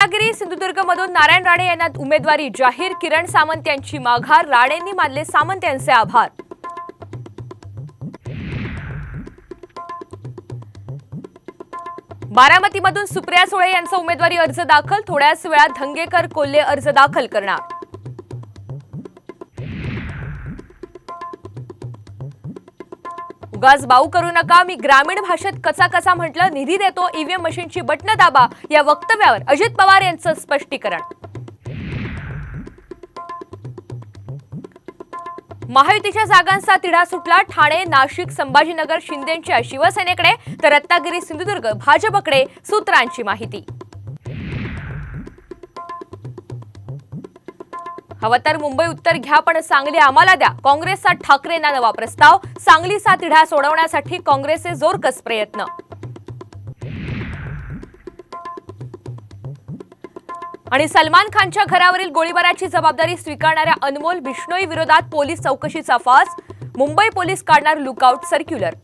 रत्नागिरी सिंधुदुर्गमधून नारायण राणे यांना उमेदवारी जाहीर। किरण सामंत यांची माघार, राणेंनी मानले सामंत यांचे आभार। बारामतीमधून सुप्रिया सुळे यांचा उमेदवारी अर्ज दाखल, थोड्याच वेळात धंगेकर कोल्हे अर्ज दाखल करणार। उगाच बाऊ करू नका, मी ग्रामीण भाषेत कचा म्हटलं, निधी देतो, ईव्हीएम मशीनची बटणं दाबा, या वक्तव्यावर अजित पवार यांचं स्पष्टीकरण। महायुतीच्या जागांचा तिढा सुटला, ठाणे, नाशिक, संभाजीनगर शिंदेंच्या शिवसेनेकडे तर रत्नागिरी सिंधुदुर्ग भाजपकडे, सूत्रांची माहिती। हवं तर मुंबई उत्तर घ्या, पण सांगली आम्हाला द्या, काँग्रेसचा ठाकरेंना नवा प्रस्ताव। सांगलीचा तिढा सोडवण्यासाठी काँग्रेसचे जोरकस प्रयत्न। आणि सलमान खानच्या घरावरील गोळीबाराची जबाबदारी स्वीकारणाऱ्या अनमोल बिश्नोई विरोधात पोलीस चौकशीचा फास, मुंबई पोलीस काढणार लुकआउट सर्क्युलर।